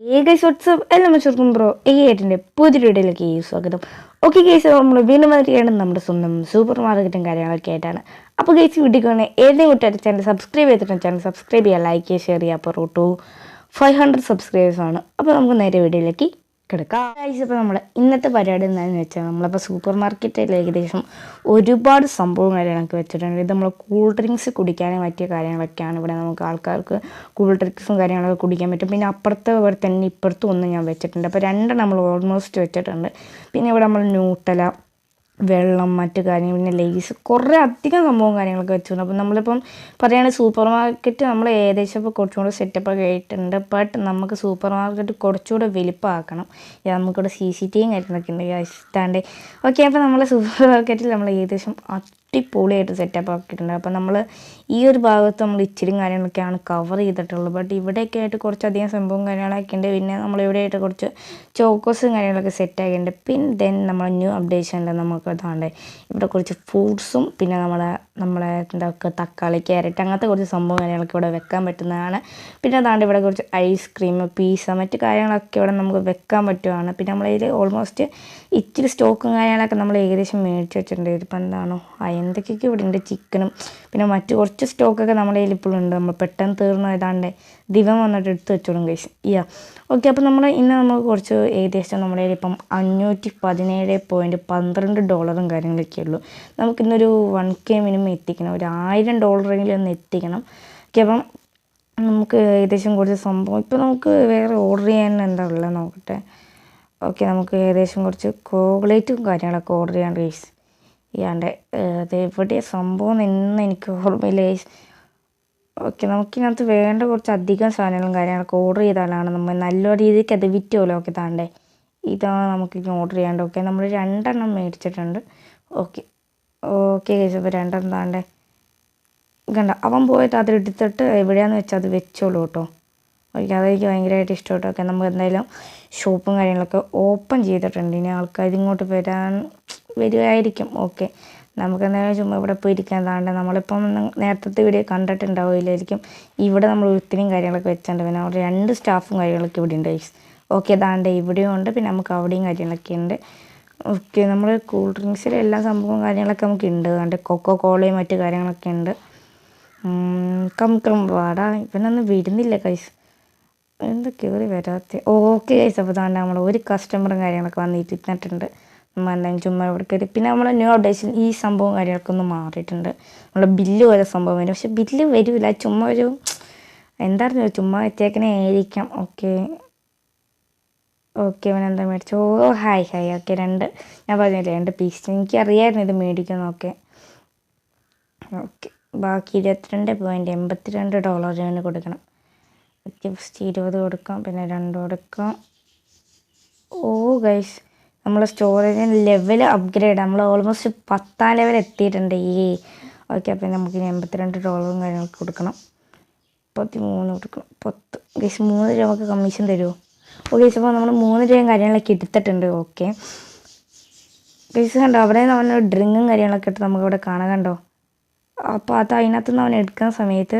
Guys WhatsApp എല്ലാം വെച്ചോർക്കും bro ഏറ്റിൻ്റെ പുതിയ വീഡിയോയിലേക്ക് സ്വാഗതം. ഓക്കെ ഗൈസ്, നമ്മൾ വീണ്ടും വരികയാണ് നമ്മുടെ സ്വന്തം സൂപ്പർ മാർക്കറ്റും കാര്യങ്ങളൊക്കെ ആയിട്ടാണ്. അപ്പോൾ ഗൈസ് വീഡിയോക്ക് വേണേൽ ഏതെങ്കിലും കൂട്ടായിട്ട് ചാനൽ സബ്സ്ക്രൈബ് ചെയ്തിട്ടുണ്ട്, ചാനൽ സബ്സ്ക്രൈബ് ചെയ്യുക, ലൈക്ക് ചെയ്യുക, ഷെയർ ചെയ്യുക. അപ്പോൾ 500 സബ്സ്ക്രൈബേഴ്സാണ്. അപ്പോൾ നമുക്ക് നേരെ വീഡിയോയിലേക്ക് കിടക്കാം. ഇപ്പോൾ നമ്മൾ ഇന്നത്തെ പരിപാടി എന്താണെന്ന് വെച്ചാൽ നമ്മളിപ്പോൾ സൂപ്പർ മാർക്കറ്റിൽ ഏകദേശം ഒരുപാട് സംഭവം കാര്യങ്ങളൊക്കെ വെച്ചിട്ടുണ്ട്. ഇത് നമ്മൾ കൂൾ ഡ്രിങ്ക്സ് കുടിക്കാനും പറ്റിയ കാര്യങ്ങളൊക്കെയാണ്. ഇവിടെ നമുക്ക് ആൾക്കാർക്ക് കൂൾ ഡ്രിങ്ക്സും കാര്യങ്ങളൊക്കെ കുടിക്കാൻ പറ്റും. പിന്നെ അപ്പുറത്തെ പോലെ തന്നെ ഇപ്പുറത്തും ഒന്ന് ഞാൻ വെച്ചിട്ടുണ്ട്. അപ്പോൾ രണ്ടും നമ്മൾ ഓൾമോസ്റ്റ് വെച്ചിട്ടുണ്ട്. പിന്നെ ഇവിടെ നമ്മൾ ന്യൂട്ടല, വെള്ളം, മറ്റു കാര്യങ്ങൾ, പിന്നെ ലേസ്, കുറേ അധികം സംഭവം കാര്യങ്ങളൊക്കെ വെച്ചിട്ടുണ്ട്. അപ്പം നമ്മളിപ്പം പറയുകയാണെങ്കിൽ സൂപ്പർ മാർക്കറ്റ് നമ്മൾ ഏകദേശം ഇപ്പോൾ കുറച്ചും കൂടെ സെറ്റപ്പൊക്കെ ആയിട്ടുണ്ട്. ബട്ട് നമുക്ക് സൂപ്പർ മാർക്കറ്റ് കുറച്ചുകൂടെ വലിപ്പമാക്കണം. നമുക്കിവിടെ CCTV കാര്യങ്ങളൊക്കെ ഉണ്ട് ഇതാണ്ട്. ഓക്കെ, അപ്പോൾ നമ്മൾ സൂപ്പർ മാർക്കറ്റിൽ നമ്മൾ ഏകദേശം അടിപൊളിയായിട്ട് സെറ്റപ്പ് ആക്കിയിട്ടുണ്ട്. അപ്പോൾ നമ്മൾ ഈ ഒരു ഭാഗത്ത് നമ്മൾ ഇച്ചിരിയും കാര്യങ്ങളൊക്കെയാണ് കവർ ചെയ്തിട്ടുള്ളത്. ബട്ട് ഇവിടെയൊക്കെ ആയിട്ട് കുറച്ചധികം സംഭവം കാര്യങ്ങളൊക്കെ ഉണ്ട്. പിന്നെ നമ്മളിവിടെയായിട്ട് കുറച്ച് ചോക്കോസും കാര്യങ്ങളൊക്കെ സെറ്റ് ആക്കിയിട്ടുണ്ട്. പിന്നെ ദെൻ നമ്മൾ ന്യൂ അപ്ഡേഷനിൽ നമുക്ക് ഇതാണ്ട് ഇവിടെ കുറച്ച് ഫ്രൂട്ട്സും പിന്നെ നമ്മളെ എന്തൊക്കെ തക്കാളി, ക്യാരറ്റ്, അങ്ങനത്തെ കുറച്ച് സംഭവം കാര്യങ്ങളൊക്കെ ഇവിടെ വെക്കാൻ പറ്റുന്നതാണ്. പിന്നെ അതാണ്ട് ഇവിടെ കുറച്ച് ഐസ്ക്രീം, പീസ, മറ്റു കാര്യങ്ങളൊക്കെ ഇവിടെ നമുക്ക് വെക്കാൻ പറ്റുവാണ്. പിന്നെ നമ്മളതിൽ ഓൾമോസ്റ്റ് ഇച്ചിരി സ്റ്റോക്കും കാര്യങ്ങളൊക്കെ നമ്മൾ ഏകദേശം മേടിച്ച് വെച്ചിട്ടുണ്ട്. ഇതിപ്പോൾ എന്താണോ എന്തൊക്കെയൊക്കെ ഇവിടെ ഉണ്ട്, ചിക്കനും പിന്നെ മറ്റു കുറച്ച് സ്റ്റോക്കൊക്കെ നമ്മുടെ കയ്യിൽ ഇപ്പോഴും ഉണ്ട്. നമ്മൾ പെട്ടെന്ന് തീർന്നു ഏതാണ്ട് ദിവം വന്നിട്ട് എടുത്ത് വെച്ചോളും കഴിച്ച് ഓക്കെ. അപ്പോൾ നമ്മൾ നമുക്ക് കുറച്ച് ഏകദേശം നമ്മുടെ കയ്യിൽ ഇപ്പം $517.12 കാര്യങ്ങളൊക്കെ ഉള്ളൂ. നമുക്കിന്നൊരു 1K മിനിമം എത്തിക്കണം, ഒരു $1000 ഒന്ന് എത്തിക്കണം. ഓക്കെ, അപ്പം നമുക്ക് ഏകദേശം കുറച്ച് സംഭവം ഇപ്പോൾ നമുക്ക് വേറെ ഓർഡർ ചെയ്യാൻ എന്താ ഉള്ളത് നോക്കട്ടെ. ഓക്കെ, നമുക്ക് ഏകദേശം കുറച്ച് ചോക്ലേറ്റും കാര്യങ്ങളൊക്കെ ഓർഡർ ചെയ്യാൻ ഗൈസ്. അത് എവിടെ സംഭവം എന്ന് എനിക്ക് ഓർമ്മയില്ല ഗൈസ്. ഓക്കെ, നമുക്കിനകത്ത് വേണ്ട കുറച്ച് അധികം സാധനങ്ങളും കാര്യങ്ങളൊക്കെ ഓർഡർ ചെയ്താലാണ് നമ്മൾ നല്ല രീതിക്ക് അത് വിറ്റുമല്ലോ. ഓക്കെ, താണ്ടേ ഇതാണ് നമുക്കിനി ഓർഡർ ചെയ്യാണ്ട്. ഓക്കെ, നമ്മൾ 2 മേടിച്ചിട്ടുണ്ട്. ഓക്കെ ഗൈസ്, അപ്പോൾ 2 താണ്ടേ കണ്ട അവൻ പോയിട്ട് അത് എടുത്തിട്ട് എവിടെയാണെന്ന് വെച്ചാൽ അത് വെച്ചോളൂ കേട്ടോ. ഓക്കെ, അതെനിക്ക് ഭയങ്കരമായിട്ട് ഇഷ്ടപ്പെട്ടു. ഓക്കെ, നമുക്ക് എന്തായാലും ഷോപ്പും കാര്യങ്ങളൊക്കെ ഓപ്പൺ ചെയ്തിട്ടുണ്ട്. ഇനി ആൾക്കാർ ഇങ്ങോട്ട് വരുമായിരിക്കും. ഓക്കെ, നമുക്ക് എന്തായാലും ചുമ്മാ ഇവിടെ പോയി ഇരിക്കാൻ താണ്ട് നമ്മളിപ്പം നേരത്തെ വീഡിയോ കണ്ടിട്ടുണ്ടാവില്ലായിരിക്കും. ഇവിടെ നമ്മൾ ഒത്തിരിയും കാര്യങ്ങളൊക്കെ വെച്ചിട്ടുണ്ട്. പിന്നെ അവിടെ 2 സ്റ്റാഫും കാര്യങ്ങളൊക്കെ ഇവിടെ ഉണ്ട് ഗൈസ്. ഓക്കെ, താണ്ട് ഇവിടെയും ഉണ്ട്, പിന്നെ നമുക്ക് അവിടെയും കാര്യങ്ങളൊക്കെ ഉണ്ട്. ഓക്കെ, നമ്മൾ കൂൾ ഡ്രിങ്ക്സിലെ എല്ലാ സംഭവവും കാര്യങ്ങളൊക്കെ നമുക്ക് ഉണ്ട്. താണ്ട് കൊക്കോകോളയും മറ്റു കാര്യങ്ങളൊക്കെ ഉണ്ട്. വാടാ, ഇവനൊന്നും വരുന്നില്ല ഗൈസ്, എന്താ കയറി വരാത്ത. ഓക്കെ ഗൈസ്, അപ്പോൾ താണ്ട് നമ്മൾ ഒരു കസ്റ്റമറും കാര്യങ്ങളൊക്കെ വന്നിരുന്നിട്ടുണ്ട്. എന്തായാലും ചുമ്മാ ഇവിടെ കയറി. പിന്നെ നമ്മൾ ന്യൂ അപ്ഡേഷൻ ഈ സംഭവം കാര്യങ്ങളൊക്കെ ഒന്ന് മാറിയിട്ടുണ്ട്. നമ്മുടെ ബില്ല് വരെ സംഭവം വരും, പക്ഷെ ബില്ല് വരില്ല, ചുമ്മാ ഒരു എന്തായിരുന്നു ചുമ്മാ എത്തിയേക്കണേ ആയിരിക്കാം. ഓക്കെ അവനെന്താ മേടിച്ചു? ഹായ്. ഓക്കെ, 2 ഞാൻ പറഞ്ഞില്ലേ 2 പീസ്. എനിക്കറിയായിരുന്നു ഇത് മേടിക്കുന്നതൊക്കെ. ഓക്കെ, ബാക്കി $22.82 കൊടുക്കണം. ഓക്കെ, ഫസ്റ്റ് 20 കൊടുക്കാം, പിന്നെ 2 കൊടുക്കാം. ഗൈസ്, നമ്മൾ സ്റ്റോറേജിന് ലെവൽ അപ്ഗ്രേഡ്, നമ്മൾ ഓൾമോസ്റ്റ് 10ാം ലെവൽ എത്തിയിട്ടുണ്ട്. ഓക്കെ, അപ്പം നമുക്കിനി $82 കാര്യങ്ങൾക്ക് കൊടുക്കണം. 13 കൊടുക്കണം. 10 ഗൈസ്, 3 രൂപ നമുക്ക് കമ്മീഷൻ തരുമോ? ഗൈസ്, അപ്പോൾ നമ്മൾ 3 രൂപയും കാര്യങ്ങളൊക്കെ എടുത്തിട്ടുണ്ട്. ഓക്കെ ഗൈസ്, കണ്ടോ അവിടെ നിന്ന് അവന് ഡ്രിങ്കും കാര്യങ്ങളൊക്കെ ഇട്ട് നമുക്കിവിടെ കാണാൻ കണ്ടോ. അപ്പോൾ അതിനകത്ത് നിന്ന് അവൻ എടുക്കുന്ന സമയത്ത്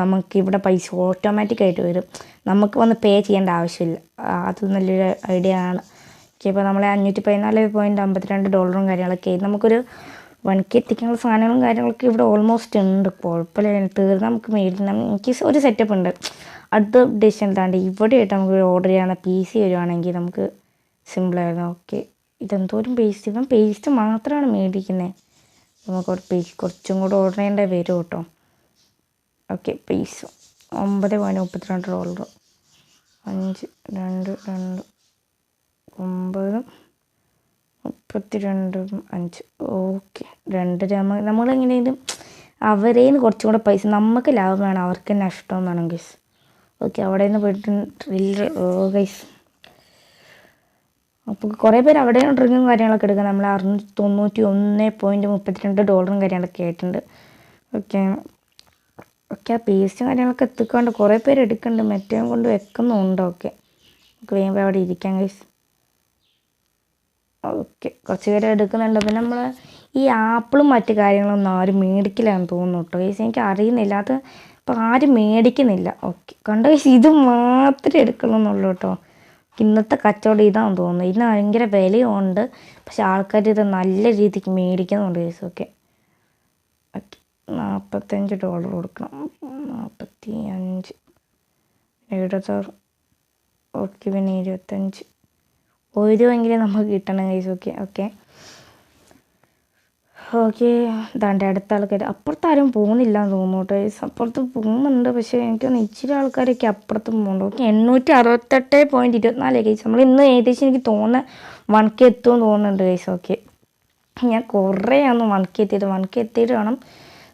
നമുക്കിവിടെ പൈസ ഓട്ടോമാറ്റിക്കായിട്ട് വരും, നമുക്ക് വന്ന് പേ ചെയ്യേണ്ട ആവശ്യമില്ല. അത് നല്ലൊരു ഐഡിയ ആണ്. ഓക്കെ, ഇപ്പോൾ നമ്മളെ $514.52 കാര്യങ്ങളൊക്കെ നമുക്കൊരു 1K എത്തിക്കാനുള്ള സാധനങ്ങളും കാര്യങ്ങളൊക്കെ ഇവിടെ ഓൾമോസ്റ്റ് ഉണ്ട്. കുഴപ്പമില്ല, തീർന്ന് നമുക്ക് മേടിക്കണം. എനിക്ക് ഒരു സെറ്റപ്പ് ഉണ്ട്. അടുത്ത ഡിഷൻ താണ്ട് ഇവിടെ ആയിട്ട് നമുക്ക് ഓർഡർ ചെയ്യണം. PC വരുവാണെങ്കിൽ നമുക്ക് സിമ്പിളായിരുന്നു. ഓക്കെ, ഇതെന്തോരം പേസ്റ്റ്, ഇവൻ പേസ്റ്റ് മാത്രമാണ് മേടിക്കുന്നത്. നമുക്ക് കുറച്ചും കൂടെ ഓർഡർ ചെയ്യേണ്ട വരും കേട്ടോ. ഓക്കെ, പൈസ $9.32, 5 2 2 9 32 5. ഓക്കെ, 2 രൂപ നമ്മളെങ്ങനെയും അവരേന്ന് കുറച്ചും കൂടെ പൈസ, നമുക്ക് ലാഭം വേണം, അവർക്ക് നഷ്ടം വേണം ഗൈസ്. ഓക്കെ, അവിടെ നിന്ന് പോയിട്ട് ഗൈസ്, അപ്പോൾ കുറേ പേര് അവിടെ നിന്ന് ഡ്രിങ്കും കാര്യങ്ങളൊക്കെ എടുക്കുക. നമ്മൾ $691.32 കാര്യങ്ങളൊക്കെ ആയിട്ടുണ്ട്. ഓക്കെ ആ പേസ്റ്റും കാര്യങ്ങളൊക്കെ എത്തിക്കൊണ്ട് കുറേ പേര് എടുക്കുന്നുണ്ട്, മറ്റേ കൊണ്ട് വെക്കുന്നുണ്ട്. ഓക്കെ, നമുക്ക് വേഗം അവിടെ ഇരിക്കാം ഗൈസ്. ഓക്കെ, കുറച്ച് പേര് എടുക്കുന്നുണ്ട്. പിന്നെ നമ്മൾ ഈ ആപ്പിളും മറ്റു കാര്യങ്ങളൊന്നും ആരും മേടിക്കില്ലാന്ന് തോന്നുന്നു കേട്ടോ ഗൈസ്, എനിക്ക് അറിയുന്നില്ല. അത് അപ്പോൾ ആരും മേടിക്കുന്നില്ല. ഓക്കെ കണ്ട ഗൈസ്, ഇത് മാത്രമേ എടുക്കണമെന്നുള്ളൂ കേട്ടോ. ഇന്നത്തെ കച്ചവടം ഇതാണെന്ന് തോന്നുന്നു. ഇതിന് ഭയങ്കര വിലയുണ്ട്, പക്ഷെ ആൾക്കാർ ഇത് നല്ല രീതിക്ക് മേടിക്കുന്നുണ്ട് ഗൈസ്. ഓക്കെ ഓക്കെ $45 കൊടുക്കണം. 45, 76, ഓക്കെ പിന്നെ 25. ഒരു രൂപയെങ്കിലും നമുക്ക് കിട്ടണം ഗൈസ്. ഓക്കെ ഓക്കെ ഓക്കെ ദാണ്ട് അടുത്ത ആൾക്കാർ അപ്പുറത്താരും പോകുന്നില്ല എന്ന് തോന്നുന്നു കേട്ടോ ഗൈസ്. അപ്പുറത്ത് പോകുന്നുണ്ട്, പക്ഷേ എനിക്കൊന്ന് ഇച്ചിരി ആൾക്കാരൊക്കെ അപ്പുറത്തും പോകുന്നുണ്ട്. Okay 868.24 guys. നമ്മൾ ഇന്ന് ഏകദേശം എനിക്ക് തോന്നുന്നത് 1K എത്തുമെന്ന് തോന്നുന്നുണ്ട് ഗൈസ്. ഓക്കെ ഞാൻ കുറേയാണ് 1K എത്തിയിട്ട് വേണം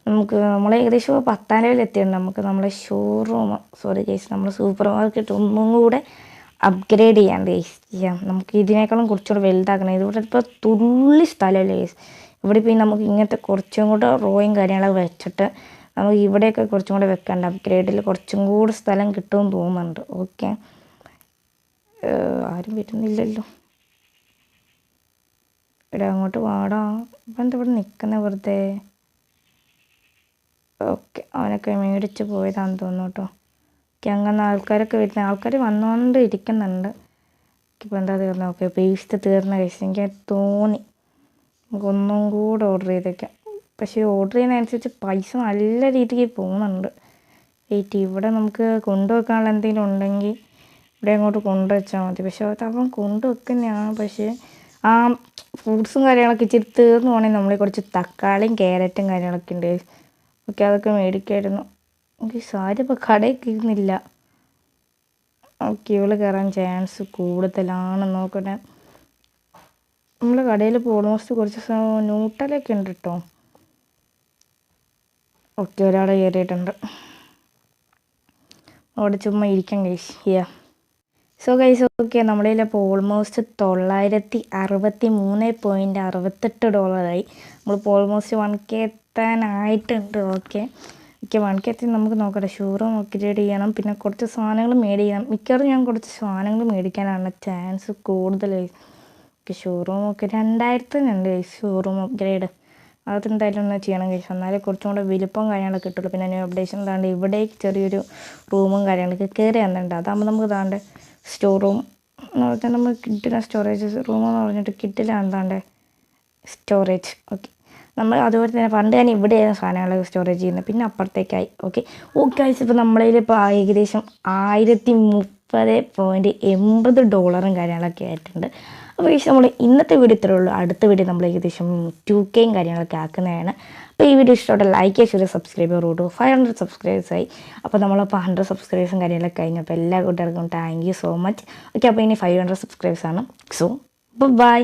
നമുക്ക്, നമ്മൾ ഏകദേശം 10ാം ലെവലിൽ എത്തിയിട്ടുണ്ട്. നമുക്ക് നമ്മളെ ഷോറൂം ഗൈസ്, നമ്മൾ സൂപ്പർ മാർക്കറ്റ് ഒന്നും കൂടെ അപ്ഗ്രേഡ് ചെയ്യാൻ ഗൈസ്. നമുക്ക് ഇതിനേക്കാളും കുറച്ചുകൂടെ വലുതാക്കണം. ഇതിവിടെ ഇപ്പോൾ തുള്ളി സ്ഥലമല്ലേ ഗൈസ്. ഇവിടെ പിന്നെ നമുക്ക് ഇങ്ങനത്തെ കുറച്ചും കൂടെ റോയും കാര്യങ്ങളൊക്കെ വെച്ചിട്ട് നമുക്ക് ഇവിടെയൊക്കെ കുറച്ചും കൂടെ വെക്കാണ്ട് അപ്ഗ്രേഡിൽ കുറച്ചും കൂടെ സ്ഥലം കിട്ടുമെന്ന് തോന്നുന്നുണ്ട്. ഓക്കെ ആരും വരുന്നില്ലല്ലോ. ഇവിടെ അങ്ങോട്ട് വാടാ. ഇപ്പം എന്താ ഇവിടെ നിൽക്കുന്നത് വെറുതെ? ഓക്കെ അവനൊക്കെ മേടിച്ച് പോയതാണെന്ന് തോന്നുന്നു കേട്ടോ. ഓക്കെ അങ്ങനെ ആൾക്കാരൊക്കെ വരുന്ന ആൾക്കാർ വന്നുകൊണ്ട് ഇരിക്കുന്നുണ്ട്. ഇപ്പോൾ എന്താ തീർന്നത്? ഓക്കെ പേസ്റ്റ് തീർന്ന കഴിച്ച് എനിക്ക് തോന്നി നമുക്കൊന്നും കൂടെ ഓർഡർ ചെയ്തേക്കാം. പക്ഷേ ഓർഡർ ചെയ്യുന്നതനുസരിച്ച് പൈസ നല്ല രീതിക്ക് പോകുന്നുണ്ട്. വെയിറ്റ്, ഇവിടെ നമുക്ക് കൊണ്ടുവെക്കാനുള്ള എന്തെങ്കിലും ഉണ്ടെങ്കിൽ ഇവിടെ അങ്ങോട്ട് കൊണ്ടുവച്ചാൽ മതി. പക്ഷേ അവൻ കൊണ്ടുവെക്കുന്നതാണ്. പക്ഷേ ആ ഫ്രൂട്ട്സും കാര്യങ്ങളൊക്കെ ഇച്ചിരി തീർന്നു പോകണമെങ്കിൽ നമ്മൾ കുറച്ച് തക്കാളിയും ക്യാരറ്റും കാര്യങ്ങളൊക്കെ ഉണ്ട്. ഓക്കെ അതൊക്കെ മേടിക്കായിരുന്നു. എനിക്ക് സാരി ഇപ്പോൾ കടയിൽ കയറുന്നില്ല. ഓക്കെ ഇവള് കയറാൻ ചാൻസ് കൂടുതലാണ്. നോക്കട്ടെ, നമ്മൾ കടയിൽ ഇപ്പോൾ ഓൾമോസ്റ്റ് കുറച്ച് ന്യൂട്ടലൊക്കെ ഉണ്ട് കേട്ടോ. ഓക്കെ ഒരാൾ കയറിയിട്ടുണ്ട്. അവിടെ ചുമ്മാ ഇരിക്കാൻ ഗൈസ്. സോ ഗൈസ് ഓക്കെ നമ്മുടെ കയ്യിലപ്പോൾ ഓൾമോസ്റ്റ് $963.68 നമ്മളിപ്പോൾ ഓൾമോസ്റ്റ് 1K എത്താനായിട്ടുണ്ട്. ഓക്കെ 1K എത്തി നമുക്ക് നോക്കട്ടെ. ഷോറൂം അപ്ഗ്രേഡ് ചെയ്യണം, പിന്നെ കുറച്ച് സാധനങ്ങൾ മേടിക്കണം. മിക്കവാറും ഞാൻ കുറച്ച് സാധനങ്ങൾ മേടിക്കാനാണ് ചാൻസ് കൂടുതൽ. ഓക്കെ ഷോറൂം ഒക്കെ 2000-നുണ്ട് ഷോറൂം അപ്ഗ്രേഡ്. അതെന്തായാലും ഒന്ന് ചെയ്യണം കഴിച്ചു. എന്നാലേ കുറച്ചും കൂടെ വലിപ്പം കാര്യങ്ങളൊക്കെ കിട്ടുള്ളൂ. പിന്നെ ന്യൂ അപ്ഡേഷൻ താണ്ട് ഇവിടേക്ക് ചെറിയൊരു റൂമും കാര്യങ്ങളൊക്കെ കയറി വന്നിട്ടുണ്ട്. അതാകുമ്പോൾ നമുക്ക് താണ്ട് സ്റ്റോർ റൂം എന്ന് പറഞ്ഞാൽ നമ്മൾ കിട്ടില്ല സ്റ്റോറേജ് റൂമെന്ന് പറഞ്ഞിട്ട് കിട്ടില്ല എന്താണ്ട് സ്റ്റോറേജ്. ഓക്കെ നമ്മൾ അതുപോലെ തന്നെ പണ്ട് ഞാൻ ഇവിടെയായിരുന്നു സാധനങ്ങളൊക്കെ സ്റ്റോറേജ് ചെയ്യുന്നത്, പിന്നെ അപ്പുറത്തേക്കായി. ഓക്കെ ആഴ്ച ഇപ്പോൾ നമ്മളതിൽ ഇപ്പോൾ ഏകദേശം $1030.80 കാര്യങ്ങളൊക്കെ ആയിട്ടുണ്ട്. അപ്പോൾ ഏകദേശം നമ്മൾ ഇന്നത്തെ വീഡിയോ ഇത്രയേ ഉള്ളൂ. അടുത്ത വീഡിയോ നമ്മൾ ഏകദേശം 2K കാര്യങ്ങളൊക്കെ ആക്കുന്നതാണ്. അപ്പോൾ ഈ വീഡിയോ ഇഷ്ടപ്പെട്ട ലൈക്ക് ചെയ്യുക, സബ്സ്ക്രൈബ് ചെയ്യുക. 500 സബ്സ്ക്രൈബേഴ്സായി. അപ്പോൾ നമ്മളപ്പോൾ 100 സബ്സ്ക്രൈബേഴ്സും കാര്യങ്ങളൊക്കെ കഴിഞ്ഞപ്പോൾ എല്ലാ കൂട്ടുകാർക്കും thank you so much. Okay അപ്പോൾ ഇനി 500 സബ്സ്ക്രൈബേഴ്സാണ്. So by.